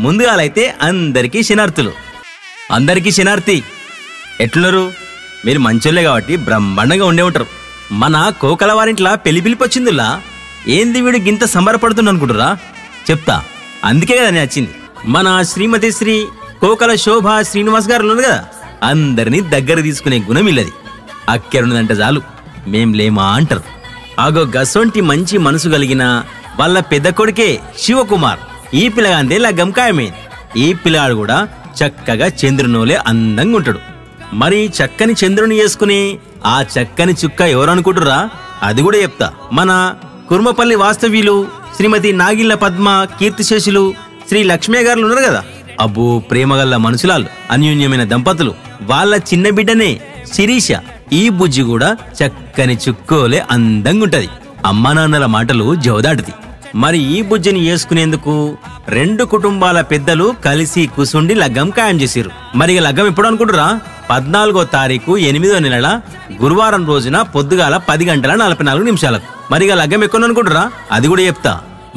ముందుగాలైతే అందరికీ శనార్థులు. అందరికీ శనార్థి. ఎట్లున్నారు? మీరు మంచోళ్ళే కాబట్టి బ్రహ్మాండంగా ఉండే ఉంటారు. మన కోకల వారింట్లా పెళ్లి పిలిపొచ్చిందిలా. ఏంది వీడు గింత సంబరపడుతుంది అనుకుంటురా? చెప్తా. అందుకే కదా నేను వచ్చింది. మన శ్రీమతి శ్రీ కోకల శోభ శ్రీనివాస్ గారు ఉన్నారు కదా, అందరినీ దగ్గర తీసుకునే గుణం ఇల్లది. అక్కెరున్నదంటే చాలు మేం లేమా అంటారు. ఆగో గసొంటి మంచి మనసు కలిగిన వాళ్ళ పెద్ద కొడుకే శివకుమార్. ఈ పిల్లగాందే లగ్గం ఖాయమైంది. ఈ పిల్లగాడు కూడా చక్కగా చంద్రునోలే అందంగా ఉంటాడు. మరి చక్కని చంద్రుని చేసుకుని ఆ చక్కని చుక్క ఎవరు అనుకుంటురా? అది కూడా చెప్తా. మన కుర్మపల్లి వాస్తవ్యులు శ్రీమతి నాగిళ్ల పద్మ కీర్తిశేషులు శ్రీ లక్ష్మయ్య గారు ఉన్నారు కదా, అబ్బో ప్రేమగల్ల మనుషులాలు, అన్యోన్యమైన దంపతులు. వాళ్ళ చిన్న బిడ్డనే శిరీష. ఈ బుజ్జి కూడా చక్కని చుక్కోలే అందంగా ఉంటది. అమ్మా నాన్నల మాటలు జవదాటిది. మరి ఈ బుజ్జిని చేసుకునేందుకు 2 కుటుంబాల పెద్దలు కలిసి కూసుండి లగ్గం ఖాయం చేసిరు. మరి లగ్గం ఎప్పుడు అనుకుంటురా? 14వ తారీఖు 8వ నెల గురువారం రోజున పొద్దుగాల 10:44. మరి లగ్గం ఎక్కువ అనుకుంటురా? అది కూడా చెప్తా.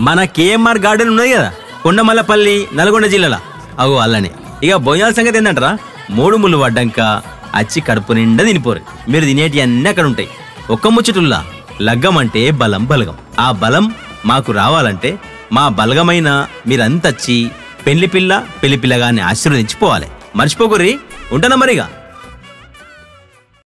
మన కేఎంఆర్ గార్డెన్ ఉన్నది కదా, కొండమల్లపల్లి, నల్గొండ జిల్లాల, అగో అల్లనే. ఇక భోజనాల సంగతి ఏంటంటారా? 3 ముళ్ళు పడ్డాక అచ్చి కడుపు నిండా తినిపోరు. మీరు తినేటి అన్నీ అక్కడ ఉంటాయి. ఒక్క ముచ్చటుల్లా లగ్గం అంటే బలం బలగం. ఆ బలం మాకు రావాలంటే మా బలగమైన మీరంతచ్చి పెళ్లి పిల్లగాన్ని ఆశీర్వదించిపోవాలి. మర్చిపోకుర్రి. ఉంటానా మరిగా.